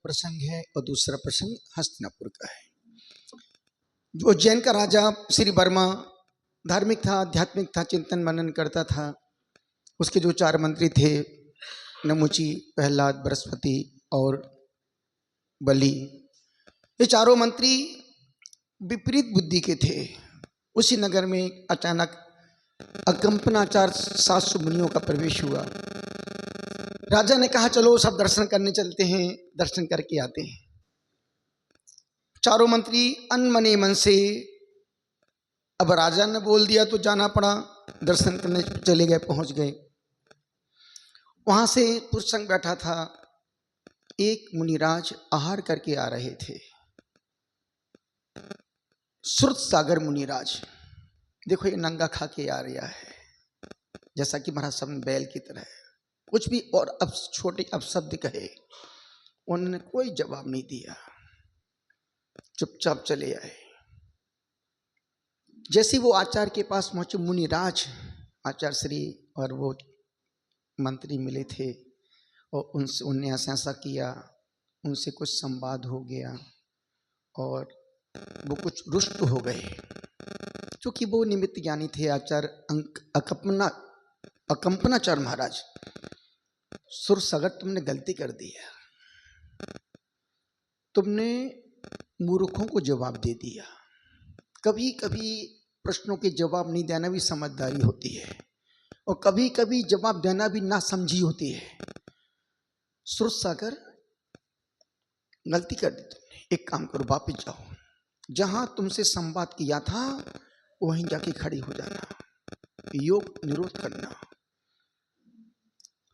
प्रसंग है और दूसरा प्रसंग हस्तिनापुर का है। जो उज्जैन का राजा श्री वर्मा धार्मिक था, आध्यात्मिक था, चिंतन मनन करता था। उसके जो 4 मंत्री थे, नमुची, प्रहलाद, बृहस्पति और बलि, ये चारों मंत्री विपरीत बुद्धि के थे। उसी नगर में अचानक अकंपनाचार 700 मुनियों का प्रवेश हुआ। राजा ने कहा चलो सब दर्शन करने चलते हैं, दर्शन करके आते हैं। चारों मंत्री अनमने मन से, अब राजा ने बोल दिया तो जाना पड़ा, दर्शन करने चले गए, पहुंच गए। वहां से पुरुषंग बैठा था। एक मुनिराज आहार करके आ रहे थे, श्रुत सागर मुनिराज। देखो ये नंगा खा के आ रहा है, जैसा कि महाराज सब बैल की तरह है। कुछ भी और अब छोटे अपशब्द कहे, उन्होंने कोई जवाब नहीं दिया, चुपचाप चले आए। जैसे वो आचार्य के पास पहुंचे, मुनिराज आचार्य श्री और वो मंत्री मिले थे और उनसे उनने ऐसा किया, उनसे कुछ संवाद हो गया और वो कुछ रुष्ट हो गए, क्योंकि वो निमित्त ज्ञानी थे। आचार्य अकंपनाचार्य महाराज, सुरसगर तुमने गलती कर दी है, तुमने मूर्खों को जवाब दे दिया। कभी कभी प्रश्नों के जवाब नहीं देना भी समझदारी होती है, और कभी कभी जवाब देना भी ना समझी होती है। सुरसागर गलती कर दी तुमने, एक काम करो, वापस जाओ, जहां तुमसे संवाद किया था वहीं जाके खड़ी हो जाना, योग निरोध करना।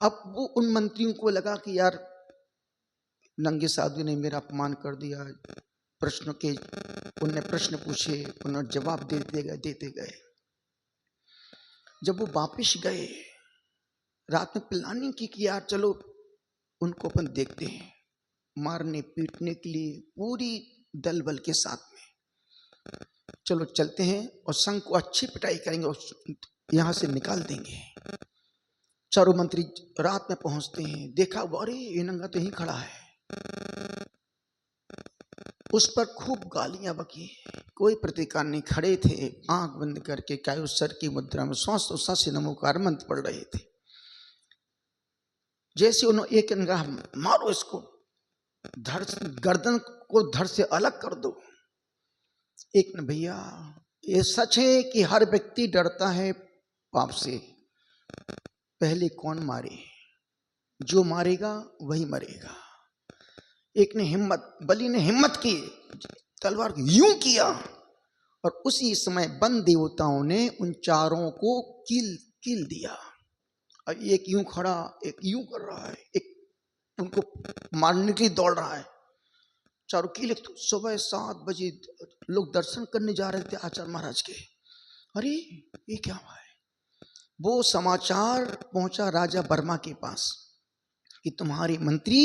अब वो उन मंत्रियों को लगा कि यार नंगे साधु ने मेरा अपमान कर दिया। प्रश्न के उनने प्रश्न पूछे, उन्होंने जवाब देते गए। जब वो वापिस गए, रात में प्लानिंग की कि यार चलो उनको अपन देखते हैं, मारने पीटने के लिए पूरी दल बल के साथ में चलो चलते हैं और संघ को अच्छी पिटाई करेंगे और यहां से निकाल देंगे। चारों मंत्री रात में पहुंचते हैं, देखा अरे ये नंगा तो यहीं खड़ा है। उस पर खूब गालियां बकी, कोई प्रतिकार नहीं। खड़े थे आंख बंद करके, कायुसर की मुद्रा में श्वास से नमोकार मंत्र पढ़ रहे थे। जैसे उन्होंने एक निगाह, मारो इसको, धड़ गर्दन को धड़ से अलग कर दो। एक ने, भैया ये सच है कि हर व्यक्ति डरता है पाप से, पहले कौन मारे, जो मारेगा वही मरेगा। एक ने हिम्मत, बलि ने हिम्मत की, तलवार यूं किया और उसी समय वन देवताओं ने उन चारों को कील दिया। और एक यूं खड़ा, एक यूं कर रहा है, एक उनको मारने के लिए दौड़ रहा है। चारों कील। सुबह 7 बजे लोग दर्शन करने जा रहे थे आचार्य महाराज के। अरे ये क्या हुआ है? वो समाचार पहुंचा राजा वर्मा के पास कि तुम्हारे मंत्री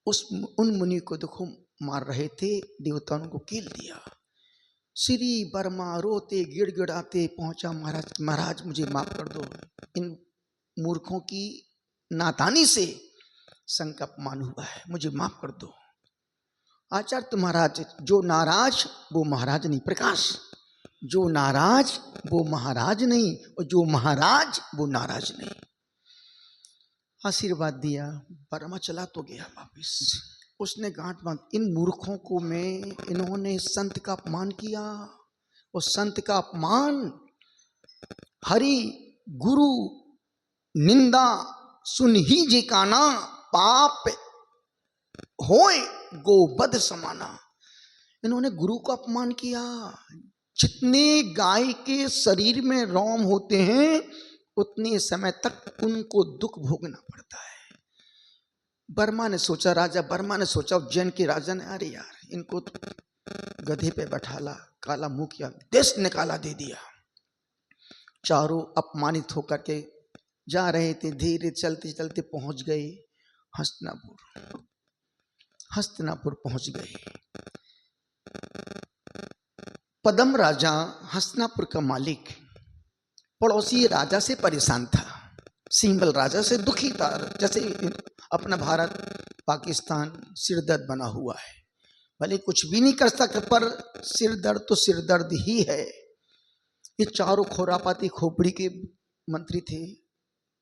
उन मुनि को देखो मार रहे थे, देवताओं को कील दिया। श्री वर्मा रोते गिड़गिड़ाते पहुंचा, महाराज मुझे माफ कर दो, इन मूर्खों की नादानी से संघ का अपमान हुआ है, मुझे माफ कर दो। आचार्य महाराज, जो नाराज वो महाराज नहीं, प्रकाश, जो नाराज वो महाराज नहीं, और जो महाराज वो नाराज नहीं। आशीर्वाद दिया, वर्मा चला तो गया वापिस। उसने गांठ बांध, इन मूर्खों को इन्होंने संत का अपमान किया, और संत का अपमान हरि गुरु निंदा सुन ही जे काना, पाप होए गोवध समाना। इन्होंने गुरु का अपमान किया। जितने गाय के शरीर में रोम होते हैं उतने समय तक उनको दुख भोगना पड़ता है। वर्मा ने सोचा, राजा वर्मा ने सोचा, उज्जैन के राजा ने, अरे यार इनको तो गधे पे बैठाला, काला मुंह किया, देश निकाला दे दिया। चारों अपमानित होकर के जा रहे थे, धीरे चलते चलते पहुंच गए हस्तिनापुर। हस्तिनापुर पहुंच गए। पद्म राजा हस्तिनापुर का मालिक पड़ोसी राजा से परेशान था, सिंबल राजा से दुखी था। जैसे अपना भारत पाकिस्तान सिरदर्द बना हुआ है। भले कुछ भी नहीं कर सकते पर सिरदर्द तो सिरदर्द ही है। ये चारों खुरापाती खोपड़ी के मंत्री थे,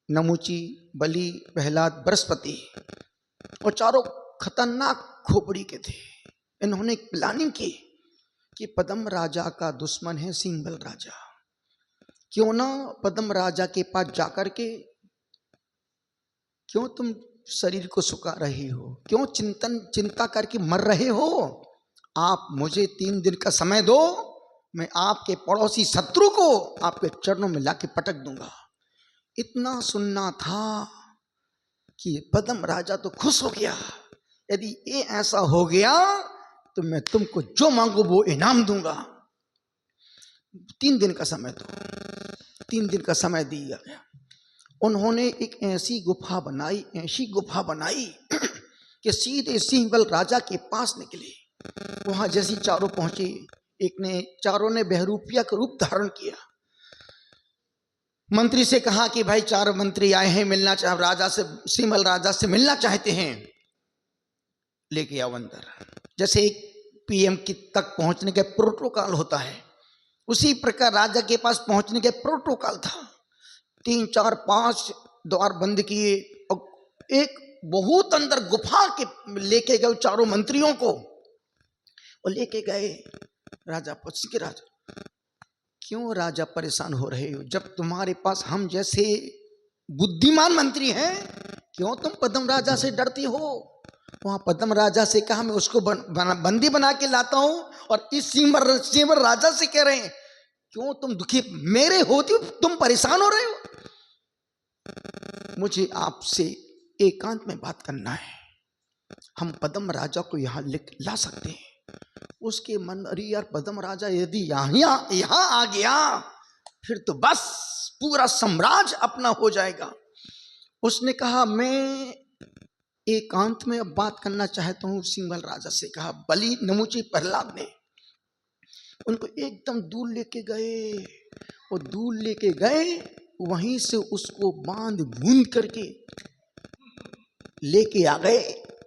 नमूची, बली, प्रहलाद, बृहस्पति, और चारों खतरनाक खोपड़ी के थे। इन्होंने एक प्लानिंग की कि पद्म राजा का दुश्मन है सिंहबल राजा, क्यों ना पद्म राजा के पास जाकर के, क्यों तुम शरीर को सुखा रही हो, क्यों चिंता करके मर रहे हो, आप मुझे 3 दिन का समय दो, मैं आपके पड़ोसी शत्रु को आपके चरणों में लाके पटक दूंगा। इतना सुनना था कि पद्म राजा तो खुश हो गया, यदि ये ऐसा हो गया तो मैं तुमको जो मांगो वो इनाम दूंगा। 3 दिन का समय दो। 3 दिन का समय दिया गया। उन्होंने एक ऐसी गुफा बनाई कि सीधे सिंहबल राजा के पास निकले। वहां जैसी चारों पहुंचे, चारों ने बहरूपिया का रूप धारण किया। मंत्री से कहा कि भाई 4 मंत्री आए हैं, मिलना चाह राजा से, सिंहबल राजा से मिलना चाहते हैं, लेके आओ अंदर। जैसे एक पीएम की तक पहुंचने का प्रोटोकॉल होता है, उसी प्रकार राजा के पास पहुंचने का प्रोटोकॉल था। 3, 4, 5 द्वार बंद किए और एक बहुत अंदर गुफा के लेके गए चारों मंत्रियों को, और लेके गए। राजा पूछ के, राजा क्यों राजा परेशान हो रहे हो, जब तुम्हारे पास हम जैसे बुद्धिमान मंत्री हैं, क्यों तुम पद्म राजा से डरती हो। वहां पद्म राजा से कहा मैं उसको बंदी बना के लाता हूं, और इस सिंहबल राजा से कह रहे हैं क्यों तुम दुखी, मेरे होते तुम परेशान हो रहे हो। मुझे आपसे एकांत में बात करना है। हम पद्म राजा को यहां ला सकते हैं। उसके मन, अरे यार पद्म राजा यदि यहां आ गया फिर तो बस पूरा साम्राज्य अपना हो जाएगा। उसने कहा मैं एकांत में अब बात करना चाहता हूं सिंहबल राजा से। कहा बलि, नमूची, प्रहलाद ने उनको एकदम दूर लेके गए, और दूर लेके गए वहीं से उसको बांध बूंद करके लेके आ गए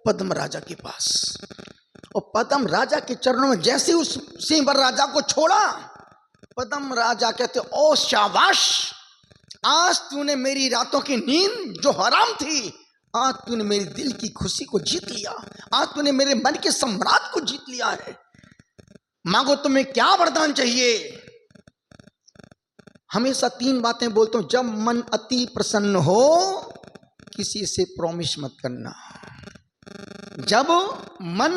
पद्म राजा के पास। और पद्म राजा के चरणों में जैसे उस सिंहबल राजा को छोड़ा, पद्म राजा कहते ओ शाबाश, आज तूने मेरी रातों की नींद जो हराम थी, आज तूने मेरी दिल की खुशी को जीत लिया, आज तूने मेरे मन के सम्राट को जीत लिया है। मांगो तुम्हें क्या वरदान चाहिए। हमेशा 3 बातें बोलता हूं, जब मन अति प्रसन्न हो किसी से प्रॉमिस मत करना। जब मन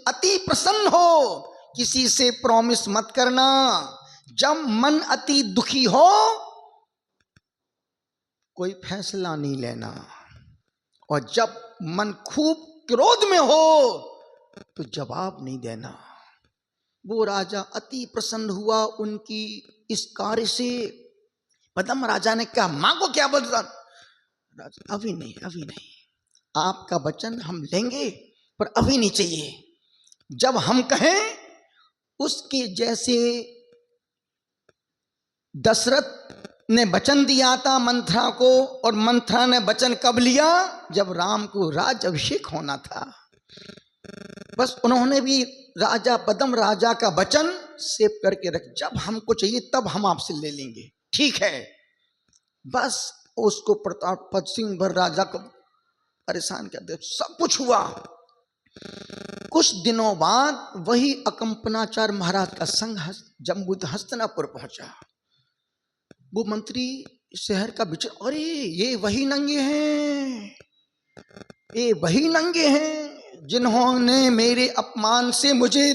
अति प्रसन्न हो किसी से प्रॉमिस मत करना। जब मन अति दुखी हो कोई फैसला नहीं लेना। और जब मन खूब क्रोध में हो तो जवाब नहीं देना। वो राजा अति प्रसन्न हुआ उनकी इस कार्य से। पद्म राजा ने कहा मांगो क्या वरदान। राजा अभी नहीं, अभी नहीं, आपका वचन हम लेंगे पर अभी नहीं चाहिए। जब हम कहें, उसके जैसे दशरथ ने वचन दिया था मंथरा को, और मंथरा ने वचन कब लिया, जब राम को राज्याभिषेक होना था। बस उन्होंने भी राजा पद्म राजा का वचन सेव करके रख, जब हमको चाहिए तब हम आपसे ले लेंगे, ठीक है। बस उसको प्रताप सिंह राजा को परेशान कर दे। सब कुछ हुआ। कुछ दिनों बाद वही अकंपनाचार्य महाराज का संघ जम्बू हस्तिनापुर पहुंचा। वो मंत्री शहर का विचार, अरे ये वही नंगे हैं, ये वही नंगे हैं जिन्होंने मेरे अपमान से मुझे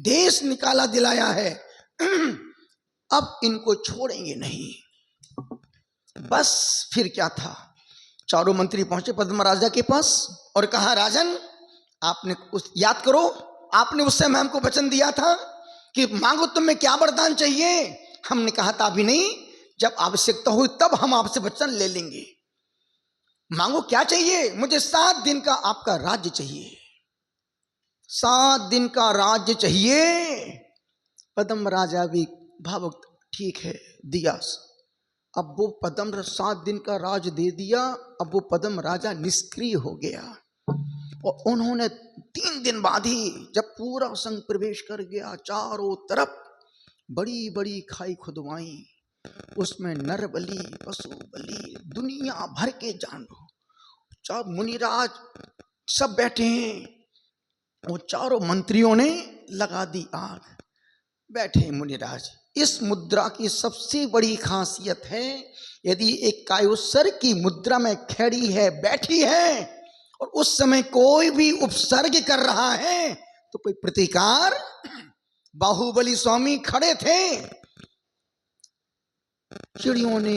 देश निकाला दिलाया है। अब इनको छोड़ेंगे नहीं। बस फिर क्या था, चारों मंत्री पहुंचे पद्म राजा के पास और कहा राजन, आपने याद करो, आपने उस समय हमको वचन दिया था कि मांगो तुम्हें क्या वरदान चाहिए। हमने कहा था अभी नहीं, जब आवश्यकता हो तब हम आपसे वचन ले लेंगे। मांगो क्या चाहिए। मुझे 7 दिन का आपका राज्य चाहिए, 7 दिन का राज्य चाहिए। पद्म राजा भी भावुक, ठीक है दिया। अब वो पद्म 7 दिन का राज दे दिया। अब वो पद्म राजा निष्क्रिय हो गया। और उन्होंने 3 दिन बाद ही जब पूरा संघ प्रवेश कर गया, चारों तरफ बड़ी बड़ी खाई खुदवाई, उसमें नर बलि, पशु बलि, दुनिया भर के जानवर, चार मुनिराज सब बैठे हैं। वो चारों मंत्रियों ने लगा दी आग, बैठे मुनिराज। इस मुद्रा की सबसे बड़ी खासियत है, यदि एक कायोत्सर्ग की मुद्रा में खड़ी है, बैठी है, और उस समय कोई भी उपसर्ग कर रहा है तो कोई प्रतिकार। बाहुबली स्वामी खड़े थे, चिड़ियों ने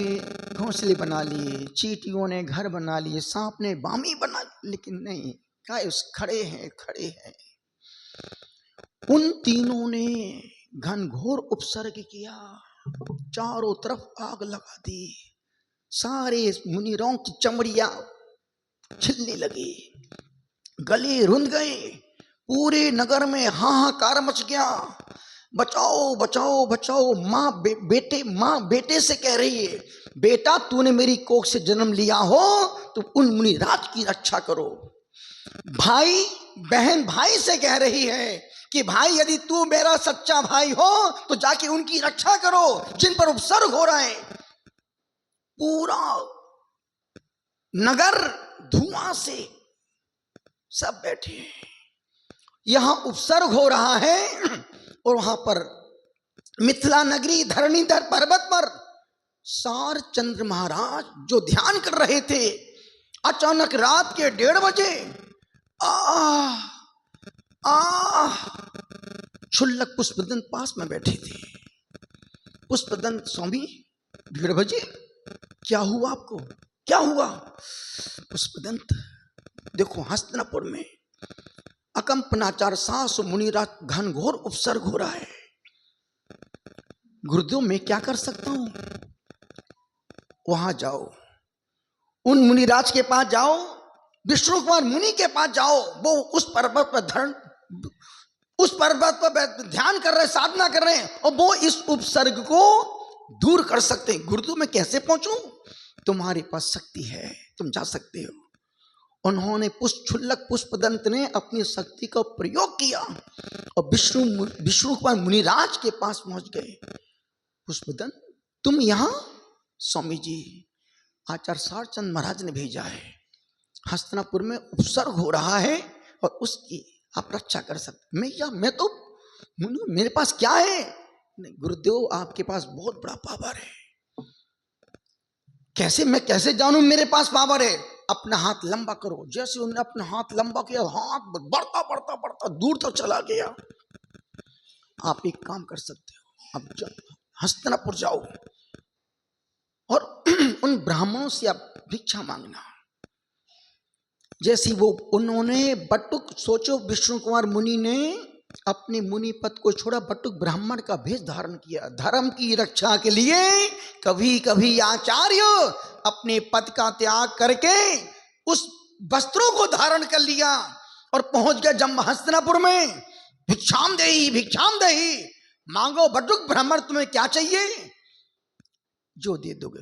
घोंसले बना लिए, चींटियों ने घर बना लिए, सांप ने बामी बना, लेकिन नहीं, कायोस खड़े हैं, खड़े हैं। उन तीनों ने घनघोर उपसर्ग किया, चारों तरफ आग लगा दी, सारे मुनिरों की चमड़ियां छिलने लगी, गले रुंध गए, पूरे नगर में हाहाकार मच गया। बचाओ बचाओ बचाओ, माँ बेटे से कह रही है, बेटा तूने मेरी कोख से जन्म लिया हो तो उन मुनिराज की रक्षा करो। भाई बहन भाई से कह रही है कि भाई यदि तू मेरा सच्चा भाई हो तो जाके उनकी रक्षा करो जिन पर उपसर्ग हो रहा है। पूरा नगर धुआं से सब बैठे हैं, यहां उपसर्ग हो रहा है, और वहां पर मिथिला नगरी धरणीधर पर्वत पर सार चंद्र महाराज जो ध्यान कर रहे थे, अचानक रात के 1:30 बजे क्षुल्लक पुष्पदंत पास में बैठे थे। पुष्पदंत स्वामी 1:30 बजे क्या हुआ आपको, क्या हुआ? पुष्पदंत देखो, हस्तिनापुर में अकंपनाचार सास मुनिराज घनघोर उपसर्ग हो रहा है, गुरुदेव मैं क्या कर सकता हूं? वहां जाओ, उन मुनिराज के पास जाओ, विष्णु कुमार मुनि के पास जाओ, वो उस पर्वत पर ध्यान कर रहे, साधना कर रहे हैं, और वो इस उपसर्ग को दूर कर सकते हैं। गुरुदेव मैं कैसे पहुंचूं? तुम्हारे पास शक्ति है, तुम जा सकते हो। उन्होंने क्षुल्लक पुष्पदंत ने अपनी शक्ति का प्रयोग किया और विष्णु कुमार मुनिराज के पास पहुंच गए। पुष्पदंत तुम यहां? स्वामी जी, आचार्य सारचंद महाराज ने भेजा है, हस्तिनापुर में उपसर्ग हो रहा है और उसकी आप रक्षा कर सकते। मैं तो मेरे पास क्या है? नहीं गुरुदेव, आपके पास बहुत बड़ा पावर है। कैसे? मैं कैसे जानूं मेरे पास पावर है? अपना हाथ लंबा करो। जैसे उन्होंने अपना हाथ लंबा किया, हाथ बढ़ता बढ़ता बढ़ता दूर तक चला गया। आप एक काम कर सकते हो, अब हस्तिनापुर जाओ और उन ब्राह्मणों से आप भिक्षा मांगना। जैसी वो उन्होंने बटुक, सोचो विष्णु कुमार मुनि ने अपने मुनि पद को छोड़ा, बटुक ब्राह्मण का भेष धारण किया। धर्म की रक्षा के लिए कभी कभी आचार्य अपने पद का त्याग करके उस वस्त्रों को धारण कर लिया और पहुंच गया जब हस्तिनापुर में। भिक्षाम देही, मांगो बटुक ब्राह्मण, तुम्हें क्या चाहिए? जो दे दोगे,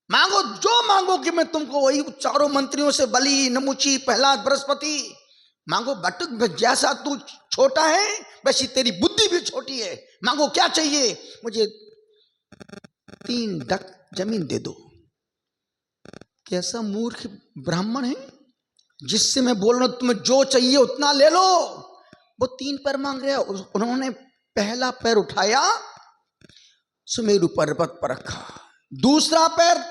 मांगो जो मांगो कि मैं तुमको वही। चारों मंत्रियों से बलि, नमुची, प्रहलाद, बृहस्पति मांगो। बटुक जैसा तू छोटा है वैसी तेरी बुद्धि भी छोटी है, मांगो क्या चाहिए? मुझे 3 डक जमीन दे दो। कैसा मूर्ख ब्राह्मण है जिससे मैं बोल रहा हूं तुम्हें जो चाहिए उतना ले लो। वो 3 पैर मांग रहे। उन्होंने पहला पैर उठाया, सुमेरु पर्वत पर रखा, दूसरा पैर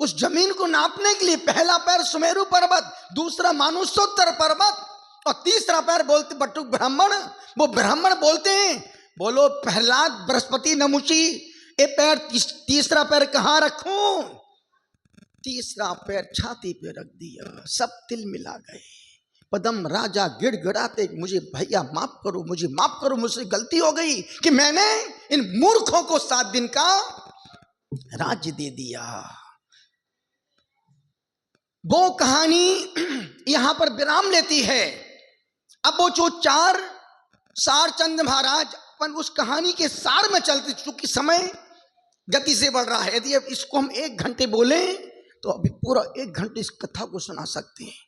उस जमीन को नापने के लिए, पहला पैर सुमेरु पर्वत, दूसरा मानुषोत्तर पर्वत, और तीसरा पैर बोलते बटुक ब्राह्मण। वो ब्राह्मण बोलते हैं, बोलो प्रहलाद, बृहस्पति, नमुची, ये पैर तीसरा पैर कहां रखूं? तीसरा पैर छाती पे रख दिया। सब तिल मिला गए। पदम राजा गिड़गिड़ाते, मुझे भैया माफ करो, मुझे माफ करो, मुझसे गलती हो गई कि मैंने इन मूर्खों को 7 दिन का राज्य दे दिया। वो कहानी यहां पर विराम लेती है। अब वो जो 4 सारचंद महाराज अपन उस कहानी के सार में चलते, चूंकि समय गति से बढ़ रहा है, यदि अब इसको हम 1 घंटे बोलें तो अभी पूरा 1 घंटे इस कथा को सुना सकते हैं।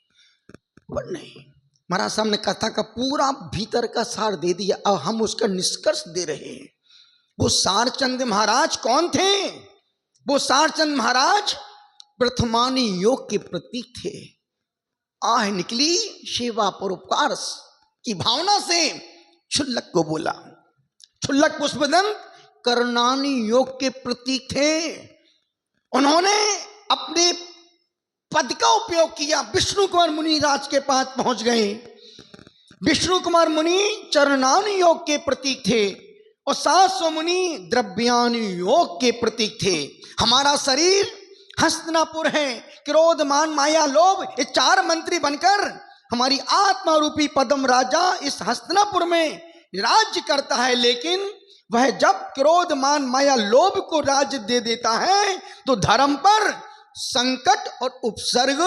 पर नहीं, महाराज साहब ने कथा का पूरा भीतर का सार दे दिया। अब हम उसका निष्कर्ष दे रहे हैं। वो सारचंद महाराज कौन थे? वो सारचंद महाराज प्रथमानी योग के प्रतीक थे। आह निकली सेवा परोपकार की भावना से क्षुल्लक को बोला। क्षुल्लक पुष्पदंत करनानी योग के प्रतीक थे। उन्होंने अपने पद का उपयोग किया। विष्णु कुमार मुनि राज के पास पहुंच गए। विष्णु कुमार मुनि चरणानि योग के प्रतीक थे और 700 मुनि द्रव्यानि योग के प्रतीक थे। हमारा शरीर हस्तिनापुर है, क्रोध मान माया लोभ ये 4 मंत्री बनकर हमारी आत्मा रूपी पद्म राजा इस हस्तिनापुर में राज्य करता है। लेकिन वह जब क्रोध मान माया लोभ को राज्य दे देता है तो धर्म पर संकट और उपसर्ग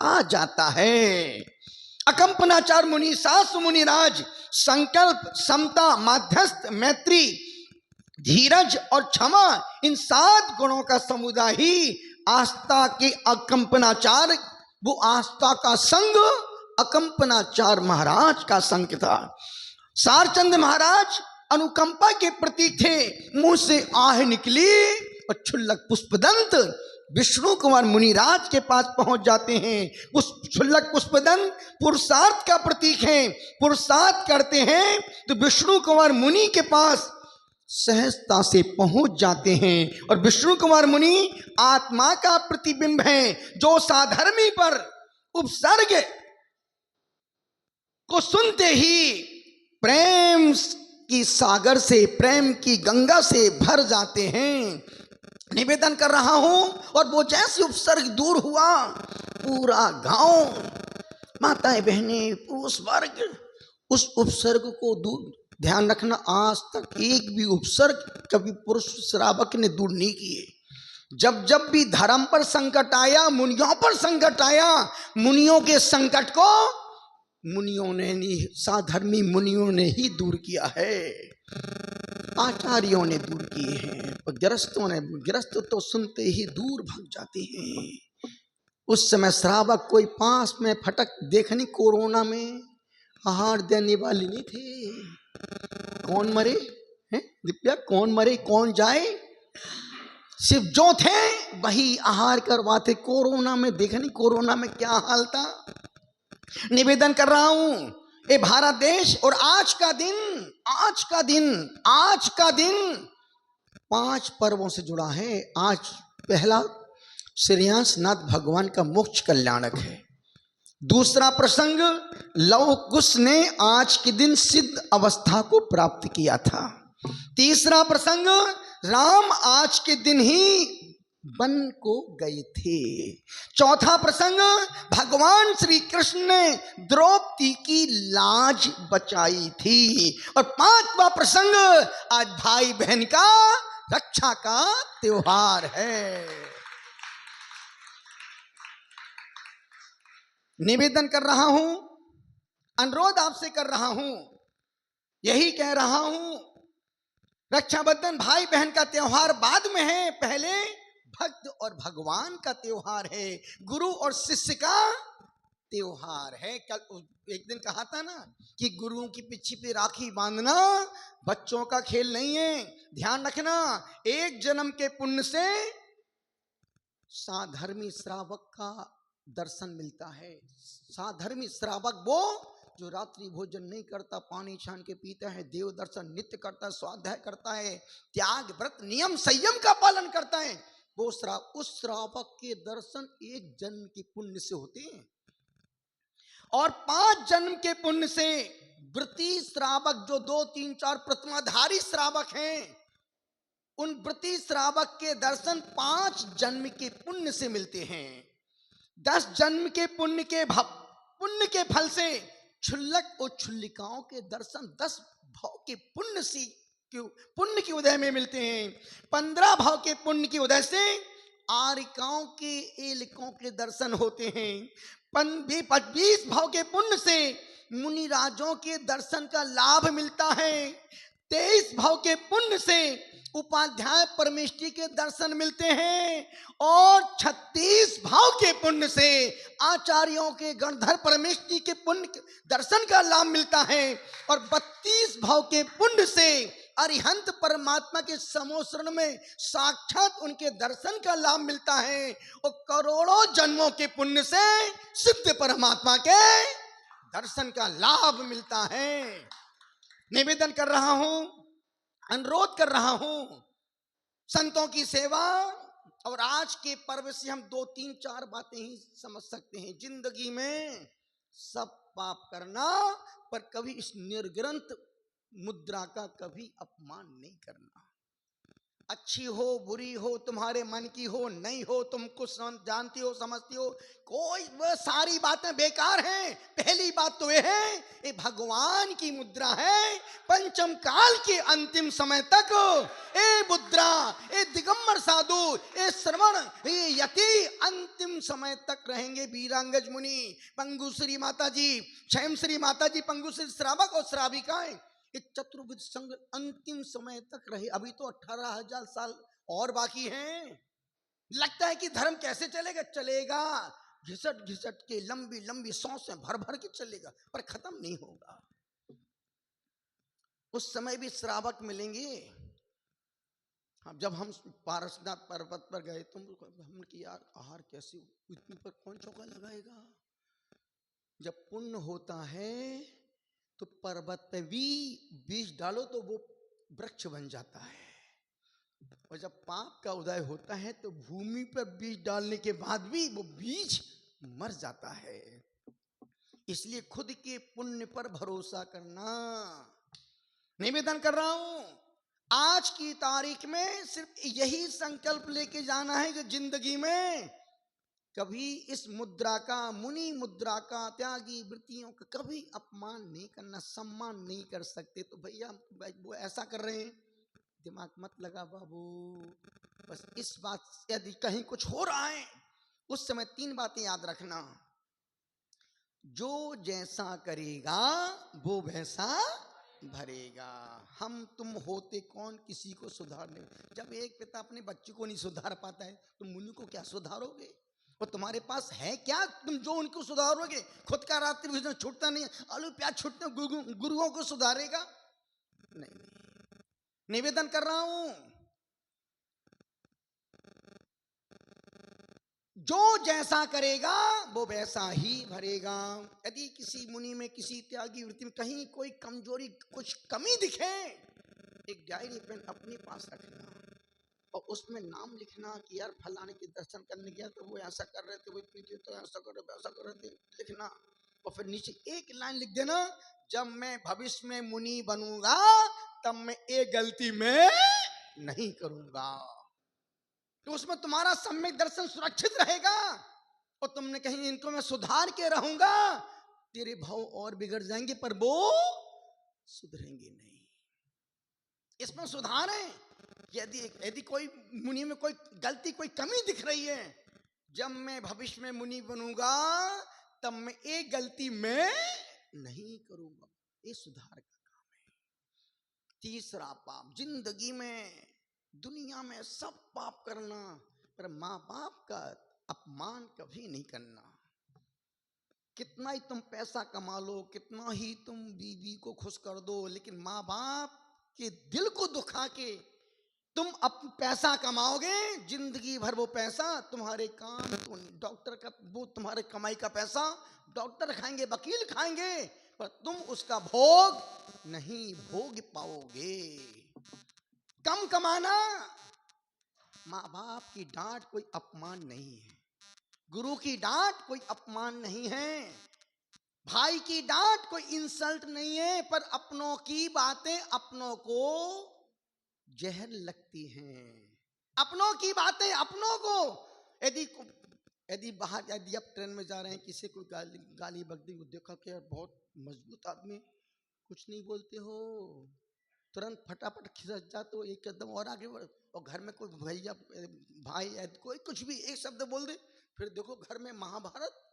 आ जाता है। अकंपनाचार मुनि 700 मुनि राज संकल्प, समता, माध्यस्थ, मैत्री, धीरज और क्षमा इन 7 गुणों का समुदाय ही आस्था के अकंपनाचार, वो आस्था का संग अकंपनाचार महाराज का संग था। सारचंद महाराज अनुकंपा के प्रतीक थे। मुंह से आह निकली और क्षुल्लक पुष्पदंत विष्णु कुमार मुनिराज के पास पहुंच जाते हैं। उस क्षुल्लक पुष्पदंत पुरुषार्थ का प्रतीक है। पुरुषार्थ करते हैं तो विष्णु कुमार मुनि के पास सहजता से पहुंच जाते हैं। और विष्णु कुमार मुनि आत्मा का प्रतिबिंब है जो साधर्मी पर उपसर्ग को सुनते ही प्रेम की सागर से, प्रेम की गंगा से भर जाते हैं। निवेदन कर रहा हूं। और वो जैसे उपसर्ग दूर हुआ, पूरा गांव, माताएं बहनें, पुरुष वर्ग उस उपसर्ग को दूर, ध्यान रखना, आज तक एक भी उपसर्ग कभी पुरुष श्रावक ने दूर नहीं किए। जब जब भी धर्म पर संकट आया, मुनियों पर संकट आया, मुनियों के संकट को मुनियों ने नहीं, साधर्मी मुनियों ने ही दूर किया है, आचार्यों ने दूर किए हैं। और गृहस्थ तो सुनते ही दूर भाग जाते हैं। उस समय श्रावक कोई पास में फटक देखनी, कोरोना में आहार देने वाले नहीं थे। कौन मरे हैं दिव्या, कौन मरे कौन जाए, सिर्फ जो थे वही आहार करवाते। कोरोना में देखनी, कोरोना में क्या हाल था। निवेदन कर रहा हूं, ये भारत देश और आज का दिन 5 पर्वों से जुड़ा है। आज पहला श्रेयांश नाथ भगवान का मोक्ष कल्याणक है। दूसरा प्रसंग लव कुश ने आज के दिन सिद्ध अवस्था को प्राप्त किया था। तीसरा प्रसंग राम आज के दिन ही वन को गए थे। चौथा प्रसंग भगवान श्री कृष्ण ने द्रौपदी की लाज बचाई थी। और 5वां प्रसंग आज भाई बहन का रक्षा का त्योहार है। निवेदन कर रहा हूं, अनुरोध आपसे कर रहा हूं, यही कह रहा हूं, रक्षाबंधन भाई बहन का त्योहार बाद में है, पहले भक्त और भगवान का त्योहार है, गुरु और शिष्य का त्योहार है। कल एक दिन कहा था ना कि गुरुओं की पिछी पे राखी बांधना बच्चों का खेल नहीं है। ध्यान रखना, एक जन्म के पुण्य से साधर्मी श्रावक का दर्शन मिलता है। साधर्मी श्रावक वो जो रात्रि भोजन नहीं करता, पानी छान के पीता है, देव दर्शन नित्य करता है, स्वाध्याय करता है, त्याग व्रत नियम संयम का पालन करता है, वो उस श्रावक के दर्शन एक जन्म के पुण्य से होते हैं। और 5 जन्म के पुण्य से व्रती श्रावक जो 2, 3, 4 प्रतिमाधारी श्रावक हैं, उन व्रती श्रावक के दर्शन 5 जन्म के पुण्य से मिलते हैं। 10 जन्म के पुण्य के फल से क्षुल्लक और क्षुल्लिकाओं के दर्शन 10 भाव के पुण्य के उदय में मिलते हैं। 15 भाव के पुण्य के उदय से आरिकाओं के एलिकों के दर्शन होते हैं। 25 भाव के पुण्य से मुनिराजों के दर्शन का लाभ मिलता है। 23 भाव के पुण्य से उपाध्याय परमेष्टि के दर्शन मिलते हैं और 36 भाव के पुण्य से आचार्यों के गणधर परमेष्टि के पुण्य दर्शन का लाभ मिलता है और 32 भाव के पुण्य से अरिहंत परमात्मा के समोसरण में साक्षात उनके दर्शन का लाभ मिलता है और करोड़ों जन्मों के पुण्य से सिद्ध परमात्मा के दर्शन का लाभ मिलता है। निवेदन कर रहा हूं, अनुरोध कर रहा हूं, संतों की सेवा और आज के पर्व से हम 2 3 4 बातें ही समझ सकते हैं। जिंदगी में सब पाप करना पर कभी इस निर्ग्रंथ मुद्रा का कभी अपमान नहीं करना। अच्छी हो बुरी हो, तुम्हारे मन की हो नहीं हो, तुम कुछ जानती हो समझती हो, कोई वह सारी बातें बेकार हैं। पहली बात तो यह है ये भगवान की मुद्रा है। पंचम काल के अंतिम समय तक ए मुद्रा, ए दिगंबर साधु, ए श्रवण, ये यति अंतिम समय तक रहेंगे। वीरांगज मुनि, पंगुश्री माता जी, क्षयमश्री माता जी, पंगुश्री श्रावक और श्राविकाएं, ये चतुर्विध संघ अंतिम समय तक रहे। अभी तो 18,000 साल और बाकी हैं। लगता है कि धर्म कैसे चलेगा? चलेगा घिसट घिसट के, लंबी लंबी सांसें भर भर के चलेगा, पर खत्म नहीं होगा। उस समय भी श्रावक मिलेंगे। जब हम पारसनाथ पर्वत पर गए तो हमने कि यार आहार कैसे, इतने पर कौन चौका लगाएगा? जब पुण्य होता है तो पर्वत पे भी बीज डालो तो वो वृक्ष बन जाता है, और जब पाप का उदय होता है तो भूमि पर बीज डालने के बाद भी वो बीज मर जाता है। इसलिए खुद के पुण्य पर भरोसा करना। निवेदन कर रहा हूं, आज की तारीख में सिर्फ यही संकल्प लेके जाना है कि जिंदगी में कभी इस मुद्रा का, मुनि मुद्रा का, त्यागी वृत्तियों का कभी अपमान नहीं करना, सम्मान नहीं कर सकते। तो भैया वो ऐसा कर रहे हैं, दिमाग मत लगा बाबू। बस इस बात, यदि कहीं कुछ हो रहा है उस समय 3 बातें याद रखना। जो जैसा करेगा वो वैसा भरेगा। हम तुम होते कौन किसी को सुधारने? जब एक पिता अपने बच्चे को नहीं सुधार पाता है तो मुनि को क्या सुधारोगे? और तुम्हारे पास है क्या तुम जो उनको सुधारोगे? खुद का रात्रि भोजन छूटता नहीं, आलू प्याज छूटते, गुरुओं को सुधारेगा नहीं। निवेदन कर रहा हूं, जो जैसा करेगा वो वैसा ही भरेगा। यदि किसी मुनि में, किसी त्यागी वृत्ति में कहीं कोई कमजोरी, कुछ कमी दिखे, एक डायरी पेन अपने पास रखना और उसमें नाम लिखना कि यार फलाने के दर्शन करने गया तो वो ऐसा कर रहे थे, वो इतनी देर तो ऐसा कर रहे, वैसा कर रहे थे, लिखना। और फिर नीचे एक लाइन लिख देना, जब मैं भविष्य में मुनि बनूंगा तब मैं एक गलती में नहीं करूंगा। तो उसमें तुम्हारा सम्यक दर्शन सुरक्षित रहेगा और तुमने कहीं इनको मैं सुधार के रहूंगा, तेरे भाव और बिगड़ जाएंगे पर वो सुधरेंगे नहीं। इसमें सुधार है। यदि कोई मुनि में कोई गलती, कोई कमी दिख रही है, जब मैं भविष्य में मुनि बनूंगा तब मैं एक गलती में नहीं करूंगा, ये सुधार का काम है। तीसरा पाप, जिंदगी में दुनिया में सब पाप करना पर माँ बाप का अपमान कभी नहीं करना। कितना ही तुम पैसा कमा लो, कितना ही तुम बीवी को खुश कर दो, लेकिन माँ बाप के दिल को दुखा के तुम अब पैसा कमाओगे, जिंदगी भर वो पैसा तुम्हारे काम, डॉक्टर का वो तुम्हारे कमाई का पैसा डॉक्टर खाएंगे, वकील खाएंगे, पर तुम उसका भोग नहीं भोग पाओगे। कम कमाना, माँ बाप की डांट कोई अपमान नहीं है, गुरु की डांट कोई अपमान नहीं है, भाई की डांट कोई इंसल्ट नहीं है, पर अपनों की बातें अपनों को जहर लगती हैं। अपनों की बातें अपनों को, यदि बाहर, यदि आप ट्रेन में जा रहे हैं, किसी को गाली बकदी को देखा कि यार बहुत मजबूत आदमी, कुछ नहीं बोलते हो, तुरंत फटाफट खिसक जाते हो, एक कदम और आगे बढ़। और घर में कोई भैया, भाई, कोई कुछ भी एक शब्द बोल दे, फिर देखो घर में महाभारत।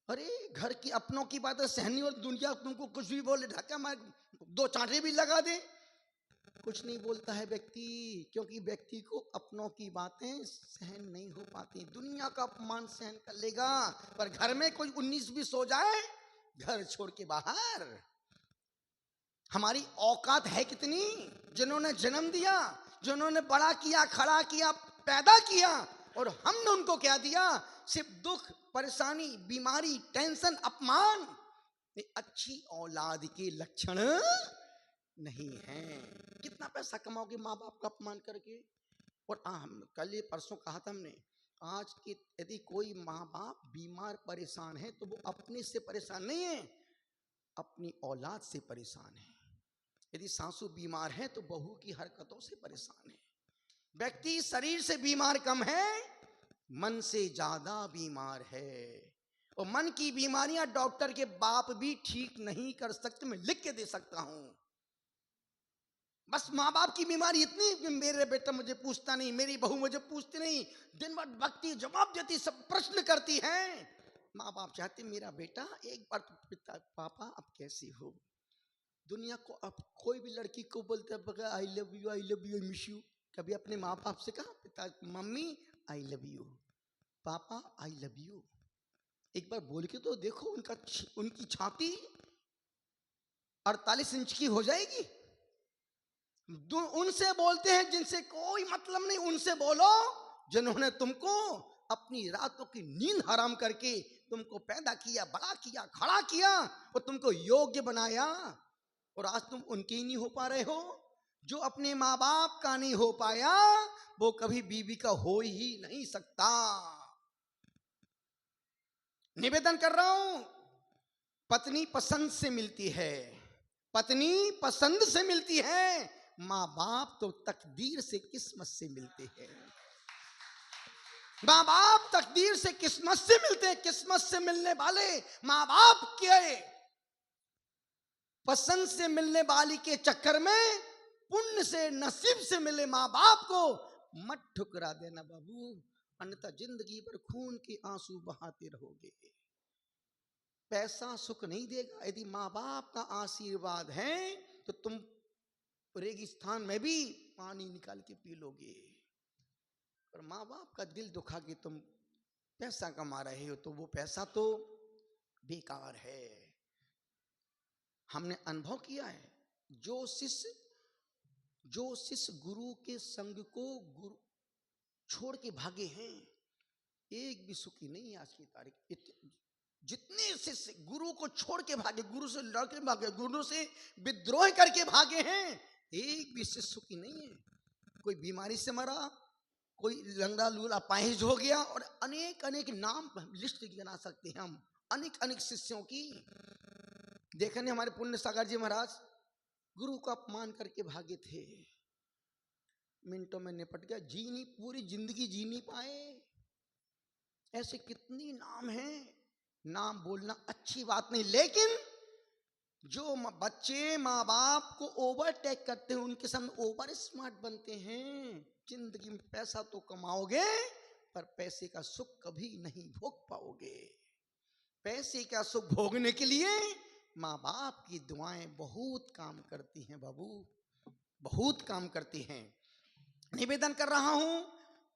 अरे घर की अपनों की बातें सहनी और दुनिया तुमको कुछ भी बोले, ढक्का मार, 2 चांटे भी लगा दे, कुछ नहीं बोलता है व्यक्ति, क्योंकि व्यक्ति को अपनों की बातें सहन नहीं हो पाती। दुनिया का अपमान सहन कर लेगा, पर घर में कोई 19-20 हो जाए, घर छोड़ के बाहर। हमारी औकात है कितनी? जिन्होंने जन्म दिया, जिन्होंने बड़ा किया, खड़ा किया, पैदा किया, और हमने उनको क्या दिया? सिर्फ दुख, परेशानी, बीमारी, टेंशन, अपमान। ये अच्छी औलाद के लक्षण नहीं है। कितना पैसा कमाओगे माँ बाप का अपमान करके? और कल ये परसों कहा था हमने, आज की यदि कोई माँ बाप बीमार परेशान है तो वो अपने से परेशान नहीं है, अपनी औलाद से परेशान है। यदि सासू बीमार है तो बहू की हरकतों से परेशान है। व्यक्ति शरीर से बीमार कम है, मन से ज्यादा बीमार है। और मन की बीमारियां डॉक्टर के बाप भी ठीक नहीं कर सकते, मैं लिख के दे सकता हूं। बस माँ बाप की बीमारी इतनी, मेरे बेटा मुझे पूछता नहीं, मेरी बहू मुझे पूछती नहीं, दिन भर बकती, जवाब देती, सब प्रश्न करती हैं। माँ बाप चाहते मेरा बेटा एक बार तो पिता, पापा आप कैसे हो? दुनिया को अब कोई भी लड़की को बोलते है I love you, I love you, I miss you. कभी अपने माँ बाप से कहा पिता, मम्मी आई लव यू, पापा आई लव यू? एक बार बोल के तो देखो, उनकी छाती 48 इंच की हो जाएगी। उनसे बोलते हैं जिनसे कोई मतलब नहीं, उनसे बोलो जिन्होंने तुमको अपनी रातों की नींद हराम करके तुमको पैदा किया, बड़ा किया, खड़ा किया और तुमको योग्य बनाया। और आज तुम उनके ही नहीं हो पा रहे हो। जो अपने माँ बाप का नहीं हो पाया वो कभी बीवी का हो ही नहीं सकता। निवेदन कर रहा हूं, पत्नी पसंद से मिलती है, पत्नी पसंद से मिलती है, माँ बाप तो तकदीर से, किस्मत से मिलते हैं। माँ बाप तकदीर से, किस्मत से मिलते हैं। किस्मत से मिलने वाले माँ बाप के पसंद से मिलने वाली के चक्कर में पुण्य से, नसीब से मिले माँ बाप को मत ठुकरा देना बाबू, अन्यथा जिंदगी भर खून के आंसू बहाते रहोगे। पैसा सुख नहीं देगा। यदि माँ बाप का आशीर्वाद है तो तुम रेगिस्तान में भी पानी निकाल के पी लोगे। और माँ बाप का दिल दुखा के तुम पैसा कमा रहे हो तो वो पैसा तो बेकार है। हमने अनुभव किया है, जो शिष्य गुरु के संग को गुरु छोड़ के भागे हैं, एक भी सुखी नहीं है आज की तारीख। जितने शिष्य गुरु को छोड़ के भागे, गुरु से लड़ के भागे, गुरु से विद्रोह करके भागे हैं, एक भी शिष्य सुखी नहीं है। कोई बीमारी से मरा, कोई लंगड़ा लूला पाहिज हो गया, और अनेक अनेक नाम लिस्ट गिना सकते हैं हम, अनेक अनेक शिष्यों की। देखने हमारे पुण्य सागर जी महाराज गुरु का अपमान करके भागे थे, मिनटों में निपट गया, जी नहीं, पूरी जिंदगी जी नहीं पाए। ऐसे कितनी नाम हैं। नाम बोलना अच्छी बात नहीं, लेकिन जो बच्चे माँ बाप को ओवरटेक करते हैं, उनके सामने ओवर स्मार्ट बनते हैं। जिंदगी में पैसा तो कमाओगे पर पैसे का सुख कभी नहीं भोग पाओगे। पैसे का सुख भोगने के लिए माँ बाप की दुआएं बहुत काम करती हैं बाबू, बहुत काम करती हैं। निवेदन कर रहा हूं,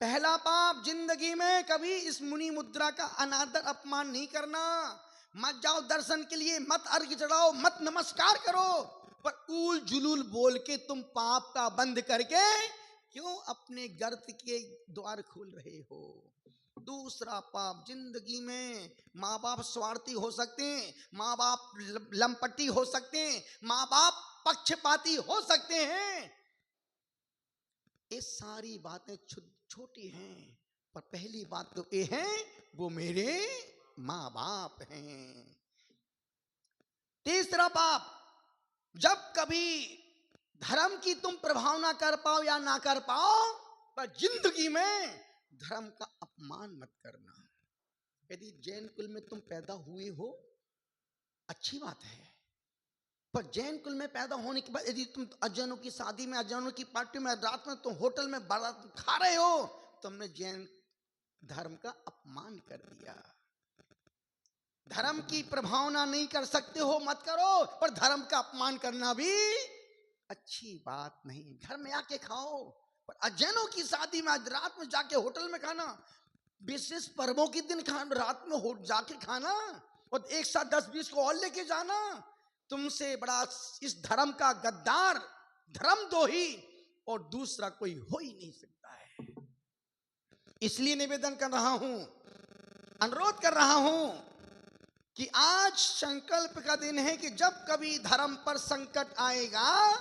पहला पाप जिंदगी में कभी इस मुनि मुद्रा का अनादर अपमान नहीं करना। मत जाओ दर्शन के लिए, मत अर्घ्य चढ़ाओ, मत नमस्कार करो, पर उल जुलूल बोल के तुम पाप का बंद करके क्यों अपने गर्त के द्वार खोल रहे हो। दूसरा पाप जिंदगी में, माँ बाप स्वार्थी हो सकते हैं, माँ बाप लंपटी हो सकते हैं, माँ बाप पक्षपाती हो सकते हैं, ये सारी बातें छोटी हैं, पर पहली बात तो ये है वो मेरे माँ बाप हैं। तीसरा पाप, जब कभी धर्म की तुम प्रभाव ना कर पाओ या ना कर पाओ, पर जिंदगी में धर्म का अपमान मत करना। यदि जैन कुल में तुम पैदा हुए हो अच्छी बात है, पर जैन कुल में पैदा होने के बाद यदि तुम अजैनों की शादी में, अजैनों की पार्टी में, रात में तुम होटल में बारात खा रहे हो, तुमने जैन धर्म का अपमान कर दिया। धर्म की प्रभावना नहीं कर सकते हो, मत करो, पर धर्म का अपमान करना भी अच्छी बात नहीं, घर में आके खाओ। पर अजैनों की शादी में आज रात में जाके होटल में खाना, विशेष पर्वों के दिन खाना, रात में जाके खाना और एक साथ 10-20 को और लेके जाना, तुमसे बड़ा इस धर्म का गद्दार धर्मद्रोही और दूसरा कोई हो ही नहीं सकता है। इसलिए निवेदन कर रहा हूं, अनुरोध कर रहा हूं कि आज संकल्प का दिन है कि जब कभी धर्म पर संकट आएगा,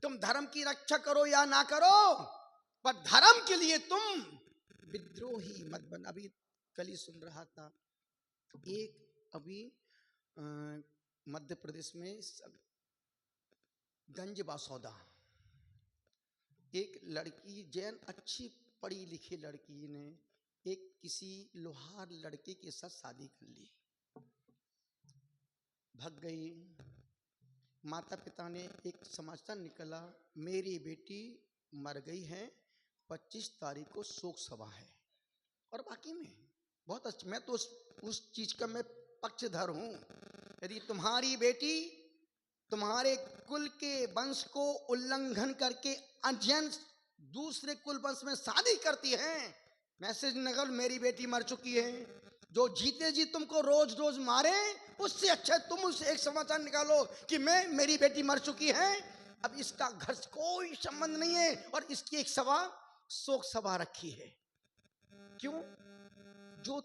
तुम धर्म की रक्षा करो या ना करो, पर धर्म के लिए तुम विद्रोही मत बन। अभी कल ही सुन रहा था, एक अभी मध्य प्रदेश में गंज बासौदा, एक लड़की जैन अच्छी पढ़ी लिखी लड़की ने एक किसी लोहार लड़के के साथ शादी कर ली, भाग गई। माता पिता ने एक समाचार निकला, मेरी बेटी मर गई है, 25 तारीख को शोक सभा है। और बाकी में बहुत अच्छा, मैं तो उस चीज का मैं पक्षधर हूं। यदि तुम्हारी बेटी तुम्हारे कुल के वंश को उल्लंघन करके अजैन दूसरे कुल वंश में शादी करती है, मैसेज निकल मेरी बेटी मर चुकी है, जो जीते जी तुमको रोज रोज मारे, उससे अच्छा तुम उसे एक समाचार निकालो कि मेरी बेटी मर चुकी है। अब इसका घर से कोई संबंध नहीं है और इसकी एक सभा, शोक सभा रखी है। क्यों? जो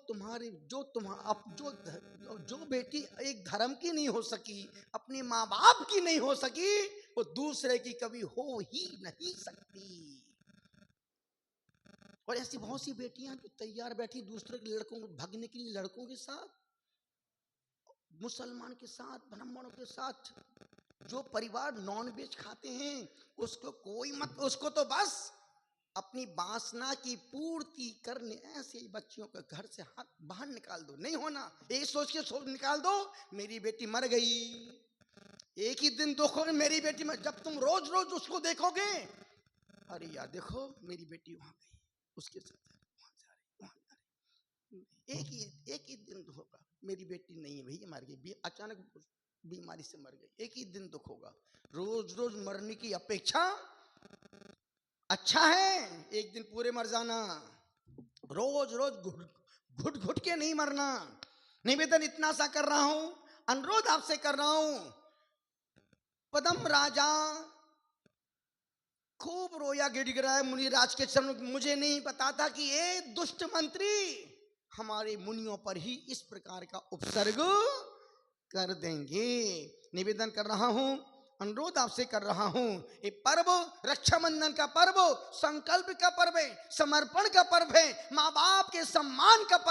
बेटी एक धर्म की नहीं हो सकी, अपने माँ बाप की नहीं हो सकी, वो दूसरे की कभी हो ही नहीं सकती। और ऐसी बहुत सी बेटियां जो तैयार बैठी दूसरे के लड़कों को भागने के लिए, लड़कों के साथ, मुसलमान के साथ, ब्राह्मणों के साथ। जो परिवार नॉन वेज खाते हैं उसको कोई मत, उसको तो बस अपनी वासना की पूर्ति करने ऐसे बच्चियों के घर से हाथ बाहर निकाल दो। नहीं होना, एक सोच के निकाल दो, मेरी बेटी मर गई। एक ही दिन देखोगे मेरी बेटी मर, जब तुम रोज रोज उसको देखोगे, अरे यार देखो मेरी बेटी वहां गई, उसके साथ वहां जा रही। एक ही दिन होगा, मेरी बेटी नहीं है भैया, मर गई, अचानक बीमारी से मर गई, एक ही दिन दुख होगा। रोज रोज मरने की अपेक्षा अच्छा है एक दिन पूरे मर जाना, रोज रोज घुट घुट के नहीं मरना। निवेदन इतना सा कर रहा हूं, अनुरोध आपसे कर रहा हूं। पद्म राजा खूब रोया, गिड़गिड़ाया मुनिराज के चरण। मुझे नहीं पता था कि ये दुष्ट मंत्री हमारे मुनियों पर ही इस प्रकार का उपसर्ग कर देंगे। निवेदन कर रहा हूं, अनुरोध आपसे कर रहा हूं, ये पर्व रक्षाबंधन का पर्व संकल्प का पर्व है, समर्पण का पर्व है, माँ बाप के सम्मान का पर्व